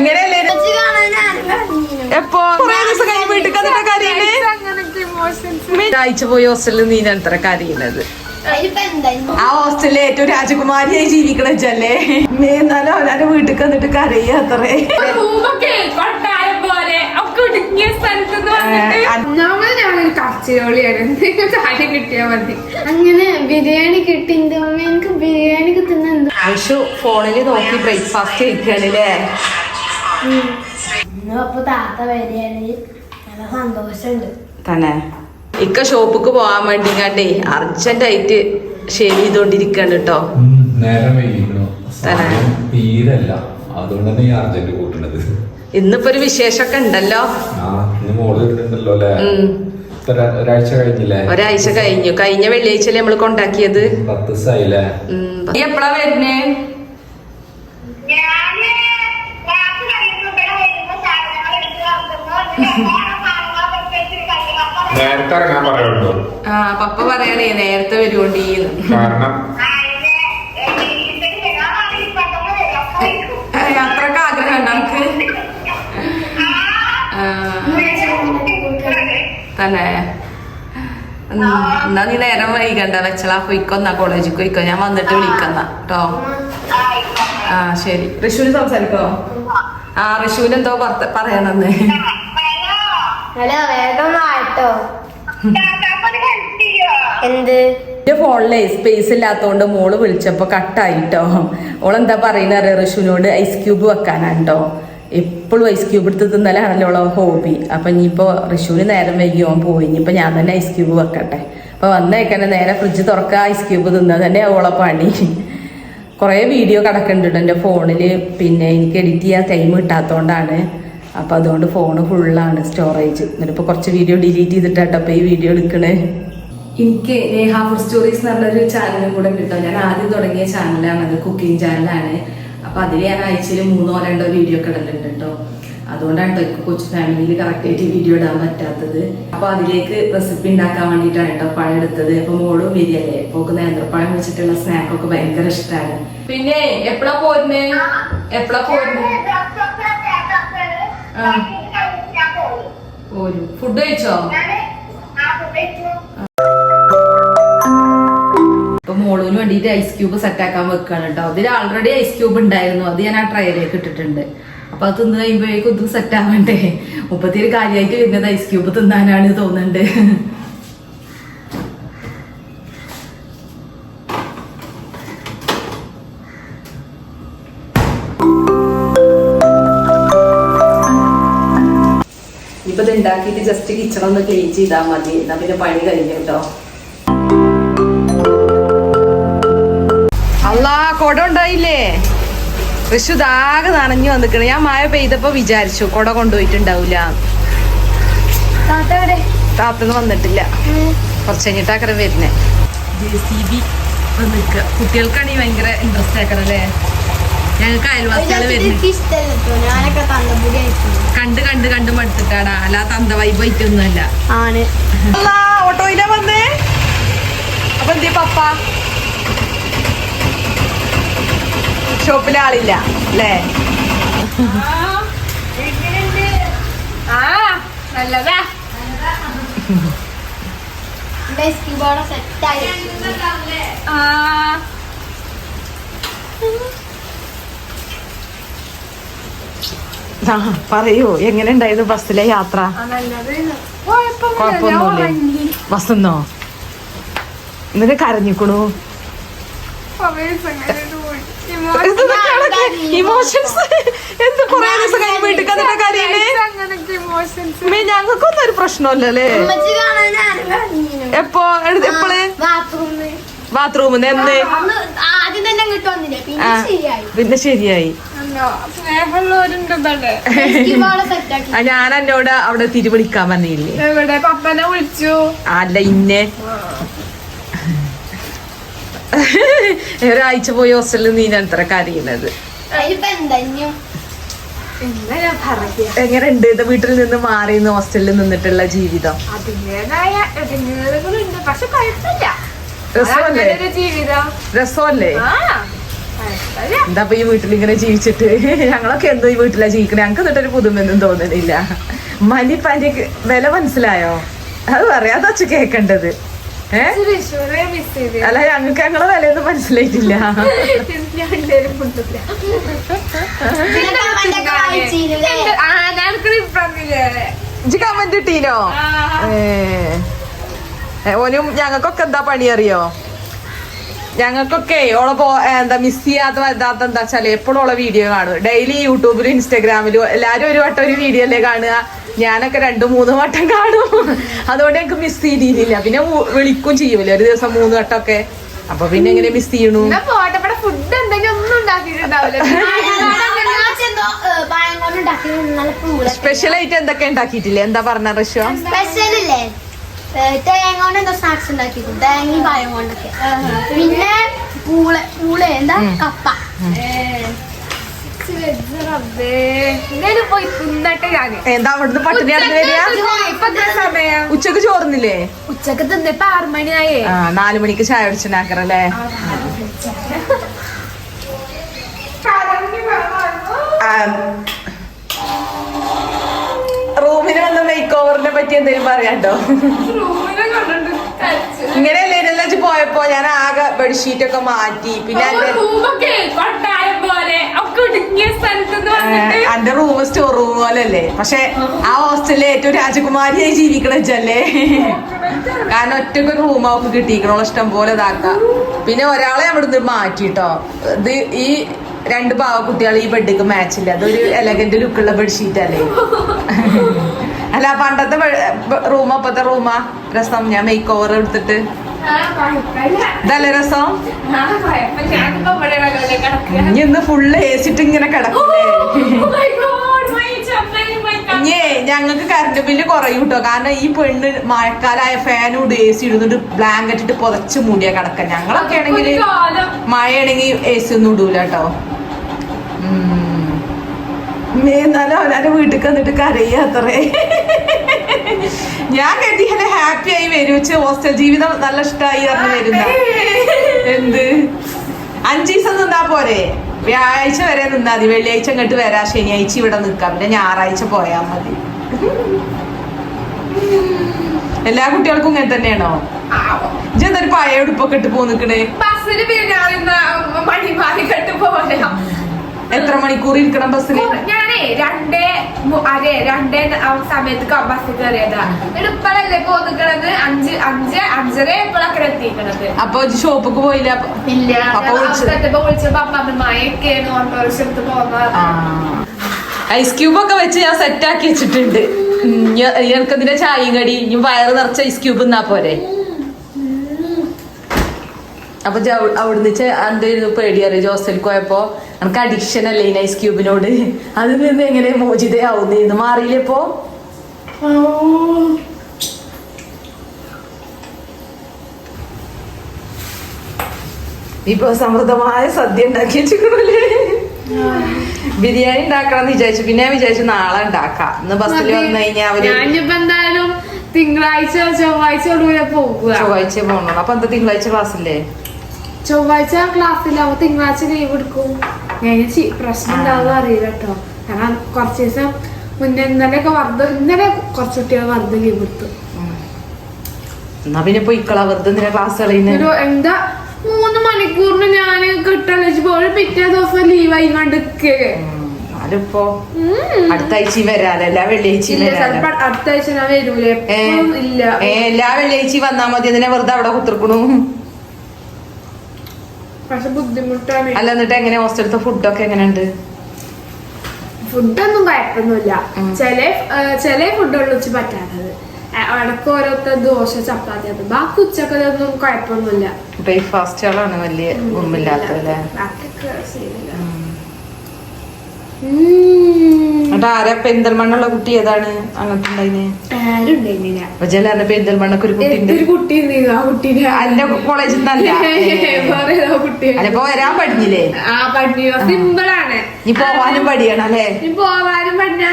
ഇങ്ങനെയല്ലേ എപ്പോ കൊറേ ദിവസം കഴിഞ്ഞ് വീട്ടിൽ കണ്ടിട്ട് കാര്യമില്ലേ? ആഴ്ച പോയി ഹോസ്റ്റലിൽ നീ എത്ര കാര്യമുള്ളത്? ആ ഹോസ്റ്റലിലെ ഏറ്റവും രാജകുമാരിയായി ജീവിക്കണല്ലേ എന്നാലും അവനാന്റെ വീട്ടിൽ വന്നിട്ട് കരയ അത്രേ. അങ്ങനെ ബിരിയാണി കിട്ടി. എനിക്ക് ബിരിയാണി തിന്നു. ആയിഷു ഫോണില് നോക്കി ബ്രേക്ക്ഫാസ്റ്റ് കഴിക്കാണല്ലേ? അപ്പൊ താത്ത വരികയാണ്. നല്ല സന്തോഷമുണ്ട് തന്നെ. ഇക്ക ഷോപ്പിക്ക് പോവാൻ വേണ്ടി കണ്ടേ അർജന്റ് ആയിട്ട് ഷേവ് ചെയ്തോണ്ടിരിക്കാണ് കേട്ടോ. നേരം തീരല്ല, അതുകൊണ്ടാണ് ഈ അർജന്റ് കൂട്ടുന്നത്. ഇന്നിപ്പോ ഒരു വിശേഷമൊക്കെ ഉണ്ടല്ലോ. ഒരാഴ്ച കഴിഞ്ഞില്ലേ? ഒരാഴ്ച കഴിഞ്ഞു. കഴിഞ്ഞ വെള്ളിയാഴ്ചല്ലേ നമ്മള് കൊണ്ടാക്കിയത്. 10 ദിവസമായില്ലേ? നീ എപ്പഴാ വരുന്നേ? നേരത്തെ ഇറങ്ങാൻ പറയുള്ളൂ. ആ പപ്പ പറയണേ നേരത്തെ വരുവോണ്ടി. കാരണം അത്രക്ക് ആഗ്രഹം ഉണ്ട് നമുക്ക് തന്നെ. എന്നാ നീ നേരം വൈകണ്ട, വെച്ചളാ പോയിക്കൊന്നാ കോളേജിൽ പോയിക്കോ. ഞാൻ വന്നിട്ട് വിളിക്കുന്ന കേട്ടോ. ആ ശരി. ഋഷുവിന് സംസാരിക്കോ? ആ ഋഷുവിന് എന്തോ പറയണെന്ന്. ഹലോ, വേഗം ആട്ടോ. എന്ത്? എന്റെ ഫോണിലെ സ്പേസ് ഇല്ലാത്തോണ്ട് മോള് വിളിച്ചപ്പോ കട്ടായിട്ടോ. ഓളെന്താ പറയുന്ന ഋഷുവിനോട് ഐസ് ക്യൂബ് വെക്കാനാട്ടോ. എപ്പോഴും ഐസ് ക്യൂബ് എടുത്ത് തിന്നലാണല്ലോ ഓളെ ഹോബി. അപ്പൊ ഇനിയിപ്പോ ഋഷുവിന് നേരം വൈകി ഓൻ പോയി. ഇനിയിപ്പോ ഞാൻ തന്നെ ഐസ് ക്യൂബ് വെക്കട്ടെ. അപ്പൊ വന്നേക്കന്നെ നേരെ ഫ്രിഡ്ജ് തുറക്കുക, ഐസ് ക്യൂബ് തിന്നത് തന്നെ ഓളെ പണി. കുറേ വീഡിയോ കിടക്കുന്നുണ്ട് എൻ്റെ ഫോണിൽ. പിന്നെ എനിക്ക് എഡിറ്റ് ചെയ്യാൻ ടൈം കിട്ടാത്തതുകൊണ്ടാണ്. അപ്പോൾ അതുകൊണ്ട് ഫോണ് ഫുള്ളാണ് സ്റ്റോറേജ്. എന്നിട്ടിപ്പോൾ കുറച്ച് വീഡിയോ ഡിലീറ്റ് ചെയ്തിട്ടാട്ടോ അപ്പോൾ ഈ വീഡിയോ എടുക്കണേ. എനിക്ക് നേഹ ഫുഡ് സ്റ്റോറീസ് എന്ന് പറഞ്ഞൊരു ചാനലും കൂടെ കിട്ടും. ഞാൻ ആദ്യം തുടങ്ങിയ ചാനലാണ്, അത് കുക്കിംഗ് ചാനലാണ്. അപ്പോൾ അതിൽ ഞാൻ ആഴ്ചയിൽ 3-2 വീഡിയോ ഒക്കെ ഇടലുണ്ട് കേട്ടോ. അതുകൊണ്ടാണ് കേട്ടോ കൊച്ചു ഫാമിലിയിൽ കറക്റ്റായിട്ട് വീഡിയോ ഇടാൻ പറ്റാത്തത്. അപ്പോൾ അതിലേക്ക് റെസിപ്പി ഉണ്ടാക്കാൻ വേണ്ടിയിട്ടാണ് കേട്ടോ പഴം എടുത്തത്. അപ്പോൾ മോളും വരികയല്ലേ, പോക്ക് നേന്ത്രപ്പഴം വെച്ചിട്ടുള്ള സ്നാക്കൊക്കെ ഭയങ്കര ഇഷ്ടമാണ്. പിന്നെ എപ്പോഴാ പോരുന്നേ? എപ്പോഴാ പോരുന്നേ? പോരും. ഫുഡ് കഴിച്ചോ? അപ്പൊ മോളൂന് വേണ്ടിട്ട് ഐസ് ക്യൂബ് സെറ്റ് ആക്കാൻ വെക്കാണ് കേട്ടോ. അതിൽ ആൾറെഡി ഐസ് ക്യൂബ് ഉണ്ടായിരുന്നു, അത് ഞാൻ ആ ട്രൈയിലേക്ക് ഇട്ടിട്ടുണ്ട്. അപ്പൊ അത് തിന്ന് കഴിയുമ്പോഴേക്കും ഇത് സെറ്റ് ആവണ്ടേ. മുപ്പത്തിയൊരു കാര്യമായിട്ട് വരുന്നത് ഐസ് ക്യൂബ് തിന്നാനാണ് തോന്നുന്നുണ്ട്. ഇപ്പൊ ഇത് ഉണ്ടാക്കിയിട്ട് ജസ്റ്റ് കിച്ചൺ ഒന്ന് ക്ലീൻ ചെയ്താൽ മതി. എന്നാ പിന്നെ പണി കഴിഞ്ഞു കേട്ടോ. അല്ലാ കൊട ഉണ്ടായില്ലേ? ഋഷു ദാകെ നനഞ്ഞു വന്നിക്കണേ. ഞാൻ മഴ പെയ്തപ്പോ വിചാരിച്ചു കൊട കൊണ്ടുപോയിട്ടുണ്ടാവൂല. താത്തൊന്നും വന്നിട്ടില്ല, കുറച്ച് കഴിഞ്ഞിട്ടാക്കറ വരുന്നേ. JCB നിൽക്കുക. കുട്ടികൾക്കാണെങ്കിൽ ഭയങ്കര ഇൻട്രസ്റ്റ് ആക്കണം അല്ലേ? ഞങ്ങൾക്ക് അയൽവാസികള് വരുന്നത് കണ്ട് കണ്ട് കണ്ട് മടുത്തിട്ടാടാ. അല്ല തന്ത വൈബ് ആയിട്ടൊന്നുമല്ല. ഓട്ടോയിലാ വന്നേ. അപ്പൊ എന്തേ പപ്പ? ഷോപ്പിലെ ആളില്ല അല്ലേ? നല്ലതാ. പറയൂ, എങ്ങനെ ഉണ്ടായിരുന്നു ബസ്സിലെ യാത്ര? കുഴപ്പമൊന്നുമില്ലേ? ബസ്സെന്നോ എന്നിട്ട് കരഞ്ഞിക്കണു. ഇമോഷൻസ് എന്ത് കൊറേ ദിവസം കഴിഞ്ഞ് വീട്ടിൽ കണ്ടിട്ട് കാര്യമില്ലേ? ഞങ്ങൾക്കൊന്നും ഒരു പ്രശ്നമല്ലേ? എപ്പോ എപ്പോഴ്? ബാത്റൂമിൽ എന്ന്? പിന്നെ ശരിയായി. ഞാൻ എന്നോട് അവിടെ തിരി വിളിക്കാൻ വന്നില്ലേ? പപ്പനെ വിളിച്ചു. അല്ല ഇന്നെ ഒരാഴ്ച പോയി ഹോസ്റ്റലിൽ നീ എത്ര കാര്യമുള്ളത്? എങ്ങനെയുണ്ട് ഇത് വീട്ടിൽ നിന്ന് മാറി ഹോസ്റ്റലിൽ നിന്നിട്ടുള്ള ജീവിതം? രസമല്ലേ? എന്താ ഈ വീട്ടിലിങ്ങനെ ജീവിച്ചിട്ട് ഞങ്ങളൊക്കെ എന്തോ ഈ വീട്ടിലാ ജീവിക്കണേ. ഞങ്ങൾക്ക് എന്നിട്ടൊരു പുതുമൊന്നും തോന്നുന്നില്ല. മനിപ്പാന്റെ വില മനസ്സിലായോ? അത് പറയാതെ വച്ച് കേക്കണ്ടത്. അല്ല ഞങ്ങൾക്ക് ഞങ്ങളെ വിലയൊന്നും മനസ്സിലായിട്ടില്ല. കമന്റ് ഇട്ടീനോ? ഓനും ഞങ്ങൾക്കൊക്കെ എന്താ പണി അറിയോ? ഞങ്ങൾക്കൊക്കെ ഓളെ എന്താ മിസ് ചെയ്യാത്ത വലുതാത്ത എന്താ വെച്ചാല് എപ്പോഴും ഓളെ വീഡിയോ കാണും. ഡെയിലി യൂട്യൂബിലും ഇൻസ്റ്റാഗ്രാമിലും എല്ലാരും ഒരു വട്ടം ഒരു വീഡിയോ അല്ലേ കാണുക. ഞാനൊക്കെ 2-3 വട്ടം കാണും. അതുകൊണ്ട് ഞങ്ങക്ക് മിസ് ചെയ്തില്ല. പിന്നെ വിളിക്കും ചെയ്യൂലേ ഒരു ദിവസം 3 വട്ടമൊക്കെ. അപ്പൊ പിന്നെ എങ്ങനെ മിസ് ചെയ്യണു? ഫുഡ് എന്തെങ്കിലും ഒന്നും ഉണ്ടാക്കിയിട്ടുണ്ടാവില്ല. സ്പെഷ്യൽ ആയിട്ട് എന്തൊക്കെ ഉണ്ടാക്കിയിട്ടില്ലേ? എന്താ പറഞ്ഞ റഷ്യ? സ്പെഷ്യൽ ഇല്ലേ, തേങ്ങ കൊണ്ട് എന്തോ സ്നാക്സ് ഉണ്ടാക്കിയിട്ടു, തേങ്ങ പായം കൊണ്ടൊക്കെ. പിന്നെ പൂള എന്താ കപ്പ. പോയി തിന്നട്ടെ ഞാന്. എന്താ അവിടുന്ന് പട്ടിണിയാണ് വരിക? ഉച്ചക്ക് ചോറുന്നില്ലേ? ഉച്ചക്ക് തിന്നപ്പോ 6 മണിയായേ. 4 മണിക്ക് ചായ കുടിച്ചിട്ടുണ്ടാക്കറല്ലേ? റൂമിന് വന്ന മേക്ക് ഓവറിനെ പറ്റി എന്തെങ്കിലും പറയാട്ടോ? ഇങ്ങനെയല്ലേ പോയപ്പോ ഞാൻ ആകെ ബെഡ്ഷീറ്റ് ഒക്കെ മാറ്റി. പിന്നെ എന്റെ റൂം സ്റ്റോർ റൂം പോലല്ലേ. പക്ഷെ ആ ഹോസ്റ്റലിലെ ഏറ്റവും രാജകുമാരിയായി ജീവിക്കണല്ലേ. കാരണം ഒറ്റക്ക് റൂം അവർക്ക് കിട്ടിയിരിക്കണോളൂ ഇഷ്ടം പോലെ ഇതാക്കാം. പിന്നെ ഒരാളെ അവിടുന്ന് മാറ്റിട്ടോ. ഇത് ഈ 2 പാവ കുട്ടികൾ ഈ ബെഡിക്ക് മാച്ചില്ല. അതൊരു എലഗന്റ് ലുക്കുള്ള ബെഡ്ഷീറ്റ് അല്ലേ. അല്ല പണ്ടത്തെ റൂമാ ഇപ്പത്തെ റൂമാ രസം? ഞാൻ മേക്ക് ഓവർ എടുത്തിട്ട് ഇതല്ലേ രസം? ഇന്ന് ഫുള്ള് ഏസിട്ട് ഇങ്ങനെ കിടക്കൂലേ? ഇഞ്ഞേ ഞങ്ങൾക്ക് കറണ്ട് ബില്ല് കുറയും കേട്ടോ. കാരണം ഈ പെണ്ണ് മഴക്കാലായ ഫാനോട് AC ഇടുന്നിട്ട് ബ്ലാങ്കറ്റ് ഇട്ട് പുതച്ച് മൂടിയാ കിടക്ക. ഞങ്ങളൊക്കെ ആണെങ്കിൽ മഴയാണെങ്കിൽ AC ഒന്നും ഇടൂല കേട്ടോ. എന്നാലും അവനെ വീട്ടിൽ വന്നിട്ട് കരയാത്രേ. ഞാൻ കെട്ടിയാലെ ഹാപ്പി ആയി വരൂച്ച്. ഹോസ്റ്റൽ ജീവിതം നല്ല ഇഷ്ടമായി പറഞ്ഞു വരുന്ന. എന്ത് 5 ദിവസം നിന്നാ പോരെ? വ്യാഴാഴ്ച വരെ നിന്നാ മതി. വെള്ളിയാഴ്ച അങ്ങോട്ട് വരാ, ശനിയാഴ്ച ഇവിടെ നിക്കാം, പിന്നെ ഞായറാഴ്ച പോയാ മതി. എല്ലാ കുട്ടികൾക്കും ഇങ്ങനെ തന്നെയാണോ? ഇജെന്തൊരു പഴയ ഉടുപ്പൊക്കെ ഇട്ട് പോന്നിക്കണേ? എത്ര മണിക്കൂർ ഇരിക്കണം ബസ്സിന്? ഞാനേ 2 സമയത്ത് ബസ്സിൽ കയറിയതാ. ഇപ്പഴല്ലേ പോന്നിക്കണത് 5-5:30 ഇപ്പോഴൊക്കെ എത്തിക്കണത്. അപ്പൊ ഷോപ്പിക്ക് പോയില്ല? ഇല്ല. അപ്പൊ വിളിച്ചപ്പോ മഴയൊക്കെയാണ് ഓട്ടോറിക്ഷ എടുത്ത് പോകുന്നത്. ഐസ് ക്യൂബ് ഒക്കെ വെച്ച് ഞാൻ സെറ്റ് ആക്കി വെച്ചിട്ടുണ്ട്. എനിക്കതിന്റെ ചായയും കടി ഇനി വയറ് നിറച്ച ഐസ് ക്യൂബ് എന്നാ പോരെ. അപ്പൊ അവിടുന്ന് എന്തായിരുന്നു പേടി അറിയോ? ഹോസ്റ്റലിൽ പോയപ്പോ എനിക്ക് അഡിക്ഷൻ അല്ലേ ഈ ഐസ് ക്യൂബിനോട്. അതിൽ നിന്ന് എങ്ങനെ മോചിതയാവുന്നു? മാറിയില്ലേ ഇപ്പോ? ഇപ്പൊ സമൃദ്ധമായ സദ്യ ഉണ്ടാക്കി വെച്ചിട്ടുണ്ടല്ലേ. ബിരിയാണി ഉണ്ടാക്കണം വിചാരിച്ചു. പിന്നെ ഞാൻ വിചാരിച്ചു നാളെ ഉണ്ടാക്കാം. ഇന്ന് ബസ്സിൽ വന്നു കഴിഞ്ഞാൽ അവര് എന്തായാലും തിങ്കളാഴ്ച ചൊവ്വാഴ്ച പോകുക. ചൊവ്വാഴ്ച പോകണോ? അപ്പൊ എന്താ തിങ്കളാഴ്ച ക്ലാസ്സില്ലേ? ചൊവ്വാഴ്ച ക്ലാസ്സിലാവും, തിങ്കളാഴ്ച ലീവ് എടുക്കും. ഞാൻ പ്രശ്നം ഉണ്ടാവുക അറിയില്ല കേട്ടോ. കാരണം കുറച്ച് ദിവസം മുന്നേ ഇന്നലെ കുറച്ച് കുട്ടികൾ വെറുതെ ലീവ് എടുത്തു. എന്നാ പിന്നെ പോയിക്കളാ വെറുതെ ക്ലാസ് കളയുന്നത്. എന്താ 3 മണിക്കൂറിന് ഞാൻ കിട്ടണിച്ച് പോയി പിറ്റേ ദിവസം ലീവായി കണ്ടിക്കേ. അതിപ്പോ അടുത്ത ആഴ്ച വരാലോ, എല്ലാ വെള്ളിയാഴ്ചയും അടുത്ത ആഴ്ച ഞാൻ വരൂലേ? ഇല്ല, എല്ലാ വെള്ളിയാഴ്ച വന്നാ മതി. എന്തിനാ വെറുതെ അവിടെ കുത്തിർക്കണു? പക്ഷെ ബുദ്ധിമുട്ടാണ്. അല്ല എന്നിട്ട് എങ്ങനെ ഹോസ്റ്റലത്തെ ഫുഡൊക്കെ എങ്ങനെയുണ്ട്? ഫുഡൊന്നും കുഴപ്പമൊന്നുമില്ല. ചില ഫുഡുകൾ വെച്ച് പറ്റാത്തത്. ഇടക്ക് ഓരോരുത്തർ ദോശ ചപ്പാത്തി, അത് ബാക്കി ഉച്ചക്കൊന്നും കുഴപ്പമൊന്നുമില്ല. ബ്രേക്ക്ഫാസ്റ്റുകളാണ് വലിയ ഗുമ്മില്ലാത്തല്ലേ? ആരാ പെരിന്തൽമണ്ണുള്ള കുട്ടി ഏതാണ് അങ്ങോട്ടുണ്ടായിന്? പെരിന്തൽമണ്ണക്ക് ഒരു കുട്ടി എന്റെ കോളേജിൽ നിന്നല്ല വരാൻ പഠിഞ്ഞില്ലേ? സിമ്പിളാണ്. നീ പോവാനും പഠിയണം അല്ലേ? പോവാനും പഠിഞ്ഞ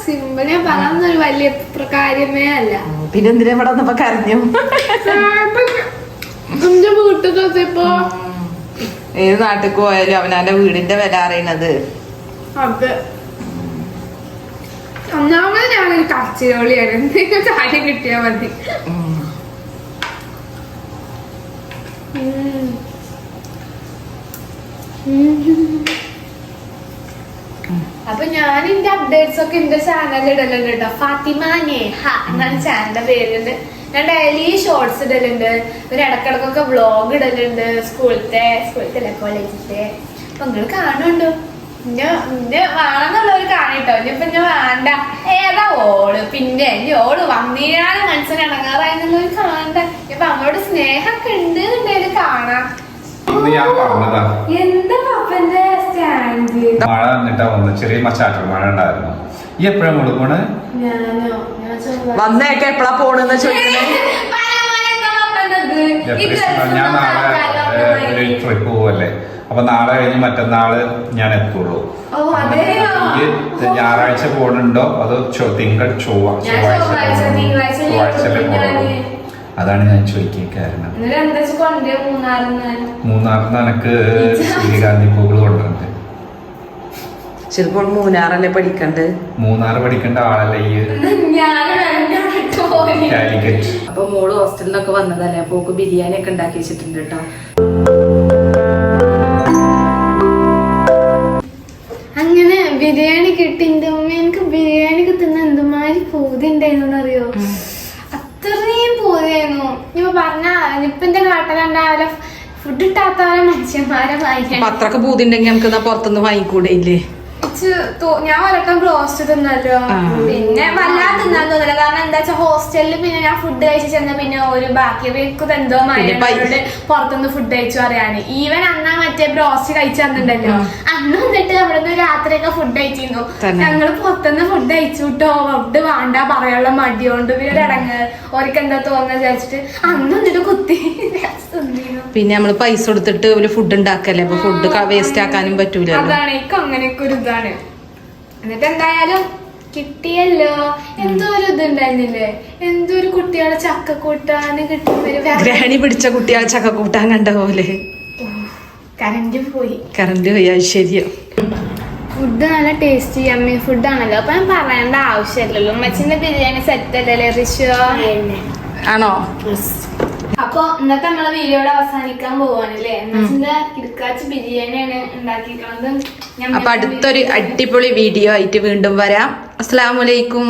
സിമ്പിൾ. ഞാൻ പറഞ്ഞൊരു വലിയ കാര്യമേ അല്ല. പിന്നെ എന്തിനാ ഇവിടെ വന്നപ്പോ കരഞ്ഞു? എന്റെ വീട്ടിൽ ഇപ്പൊ ഏത് നാട്ടിൽ പോയാലും അവനാന്റെ വീടിന്റെ വില അറിയണത്. അത് ഒന്നാമത് ഞാനൊരു കച്ചിരോളിയാണ്. എന്തെങ്കിലും കാര്യം കിട്ടിയാ മതി. അപ്പൊ ഞാൻ എന്റെ അപ്ഡേറ്റ്സ് ഒക്കെ എന്റെ ചാനലിൽ ഇടലുണ്ട് കേട്ടോ. ഫാത്തിമ നേഹ എന്നാണ് ചാനലിന്റെ പേരുണ്ട്. ഞാൻ ഡെയിലി ഷോർട്സ് ഇടലുണ്ട്, ഒരു ഇടക്കിടക്കൊക്കെ വ്ളോഗ് ഇടലുണ്ട്. സ്കൂളത്തെ കോളേജിന്റെ. അപ്പൊ നിങ്ങൾ കാണുന്നുണ്ടോ? ഇന്നെ വേണമെന്നുള്ളവര് കാണിട്ടോ. ഇനിയിപ്പൊ ഞാൻ വേണ്ട ഏതാ ഓള്, പിന്നെ ഇനി ഓള് വന്നീരാണ് മനസ്സിന് ഇടങ്ങാറായെന്നുള്ളവര് കാണണ്ട. ഇപ്പൊ നമ്മളോട് സ്നേഹമൊക്കെ ഉണ്ട് എന്നുണ്ടെങ്കിൽ കാണാം. ഞാൻ പറഞ്ഞതാ എന്താ പപ്പന്റെ സ്റ്റാൻഡ്? മഴ വന്നിട്ടാ വന്നു, ചെറിയ ചാറ്റൽ മഴ ഉണ്ടായിരുന്നു. ഈ എപ്പോഴാ മുഴുവണ് ഞാനോ വന്നേക്കെ എപ്പഴാ പോണെന്ന് ചോദിക്കണേ. ഞാൻ നാളെ ഒരു ട്രിപ്പ് പോവല്ലേ, അപ്പൊ നാളെ കഴിഞ്ഞ് മറ്റന്നാള് ഞാൻ എത്തുള്ളൂ. ഈ ഞായറാഴ്ച പോണുണ്ടോ അതോ തിങ്കൾ ചൊവ്വാഴ്ച പോകുള്ളൂ? അതാണ് ഞാൻ ചോദിക്കുക. കാരണം മൂന്നാറിന്ന് എനക്ക് സൂര്യകാന്തി പൂക്കൾ കൊണ്ടുവരുന്നുണ്ട്. ശരിക്കും മൂന്നാറല്ലേ പഠിക്കണ്ട്? മൂന്നാറ് പഠിക്കേണ്ട ആളല്ലേ ഈ കാലിക്കറ്റ്. അപ്പൊ മോള് ഹോസ്റ്റലിൽ നിന്നൊക്കെ വന്നതല്ലേ, അപ്പൊ ഓക്ക് ബിരിയാണി ഒക്കെ ഉണ്ടാക്കി വെച്ചിട്ടുണ്ട് കേട്ടോ. അങ്ങനെ ബിരിയാണി കിട്ടി. എന്റെ ഉമ്മ എനിക്ക് ബിരിയാണി തിന്ന എന്തുമാതിരി പൂതി ഉണ്ടായിരുന്നു അറിയോ? അത്രയും പൂതിയായിരുന്നു. ഇപ്പൊ പറഞ്ഞ ഇപ്പൊ എന്റെ നാട്ടിലുണ്ടാവില്ല ഫുഡ് ഇട്ടാത്തവരെ മനുഷ്യന്മാരെ വാങ്ങിക്കാൻ. അത്രക്ക് പൂതി ഉണ്ടെങ്കിൽ നമുക്ക് പുറത്തുനിന്ന് വാങ്ങിക്കൂടെ ഇല്ലേ? ഞാൻ ഒരട്ടം ബ്രോസ്റ്റ് തിന്നല്ലോ, പിന്നെ വല്ലാതെ തിന്നാൻ തോന്നില്ല. കാരണം എന്താ വെച്ചാൽ ഹോസ്റ്റലിൽ പിന്നെ ഞാൻ ഫുഡ് കഴിച്ച് ചെന്ന പിന്നെ ഒരു ബാക്കി എന്തോ മഴയോട് പുറത്തുനിന്ന് ഫുഡ് കഴിച്ചു പറയാന്. ഈവൻ അന്നാ മറ്റേ ബ്രോസ്റ്റ് കഴിച്ചു തന്നിട്ടുണ്ടല്ലോ, അന്ന് വന്നിട്ട് അവിടുന്ന് രാത്രിയൊക്കെ ഫുഡ് കഴിച്ചിരുന്നു. ഞങ്ങള് പുറത്തുനിന്ന് ഫുഡ് കഴിച്ചു കേട്ടോ. ഫുഡ് വേണ്ട പറയാനുള്ള മടിയോണ്ട് പിന്നെ ഇടങ്ങ് ഓർക്ക് എന്താ തോന്നുന്ന വിചാരിച്ചിട്ട് അന്ന് വന്നിട്ട് കുത്തി പിന്നെ നമ്മള് പൈസ കൊടുത്തിട്ട് ഒരു ഫുഡ് ഉണ്ടാക്കല്ലേ, അപ്പൊ ഫുഡ് വേസ്റ്റ് ആക്കാനും പറ്റൂല. അതാണ് എനിക്ക് അങ്ങനെയൊക്കെ ഒരു ഇതാണ്. എന്നിട്ട് എന്തായാലും കിട്ടിയല്ലോ. എന്തോ ഒരു ഇതുണ്ടായിരുന്നില്ലേ, എന്തോ ഒരു കുട്ടികളെ ചക്ക കൂട്ടാന് കിട്ടുന്ന ഗ്രഹണി പിടിച്ച കുട്ടികളെ ചക്ക കൂട്ടാൻ കണ്ട പോലെ. കറന്റ് പോയി. അത് ശരിയോ. ഫുഡ് നല്ല ടേസ്റ്റി അമ്മി ഫുഡാണല്ലോ, അപ്പൊ ഞാൻ പറയേണ്ട ആവശ്യമില്ലല്ലോ. അമ്മച്ചിന്റെ ബിരിയാണി സെറ്റ് അല്ലല്ലേ ഋഷു? ആണോ? അപ്പൊ ഇന്നത്തെ നമ്മളെ വീഡിയോയുടെ അവസാനിക്കാൻ പോവാണല്ലേ. അമ്മച്ചിന്റെ കിടക്കാച്ച് ബിരിയാണിയാണ് ഉണ്ടാക്കിയിരിക്കണത്. അപ്പൊ അടുത്തൊരു അടിപൊളി വീഡിയോ ആയിട്ട് വീണ്ടും വരാം. അസ്സലാമു അലൈക്കും.